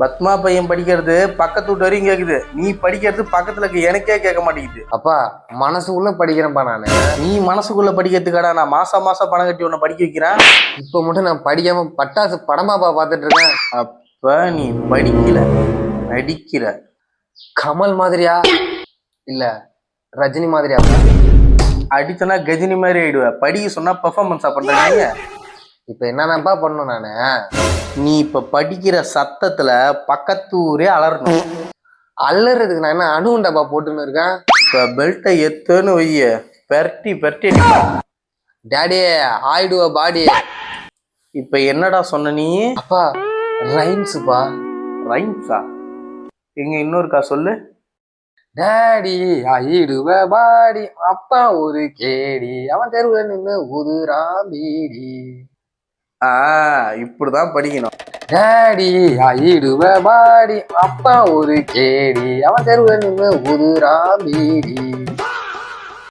பத்மா பையன் படிக்கிறது பக்கத்து வீட்டு வரையும் கேக்குது. நீ படிக்கிறது பக்கத்துல இருக்க எனக்கே கேட்க மாட்டேங்குது. அப்பா மனசுக்குள்ள படிக்கிறேன்ப்பா நானு. நீ மனசுக்குள்ள படிக்கிறதுக்காடா நான் மாசம் மாசம் பணம் கட்டி உன்னை படிக்க வைக்கிறேன். இப்ப மட்டும் நான் படிக்காம பட்டாசு படமாப்பா பார்த்துட்டு இருக்கேன். அப்ப நீ படிக்கல, நடிக்கிற. கமல் மாதிரியா இல்ல ரஜினி மாதிரியாப்பா? அடிச்சனா கஜினி மாதிரி ஆயிடுவ. படிக்க சொன்னா பெர்ஃபார்மன்ஸா பண்றீங்க. இப்ப என்னதான்ப்பா பண்ணும் நானு? நீ இப்ப படிக்கிற சத்தத்துல பக்கத்து ஊரே அலறணும். அலறதுக்கு நான் என்ன அணுகுண்டாப்பா போட்டுன்னு இருக்கேன்? இப்ப பெல்ட்டை எத்துன்னு வைய, பெரட்டி பெரட்டி அடிப்பேன். டேடி ஆயிடுவ பாடி. இப்ப என்னடா சொன்ன நீ? அப்பா ரைம்ஸுப்பா. ரைம்ஸா? எங்க இன்னொருக்கா சொல்லு. டேடி ஆயிடுவ பாடி, அப்பா ஒரு கேடி, அவன் தெருவுல நின்று உதுரா பீடி. இப்படிதான் படிக்கணும். டேடி ஆயிடுவ பாடி, அப்பா ஒரு கேடி, அவன் தெருவுல நின்று உதுரா பீடி.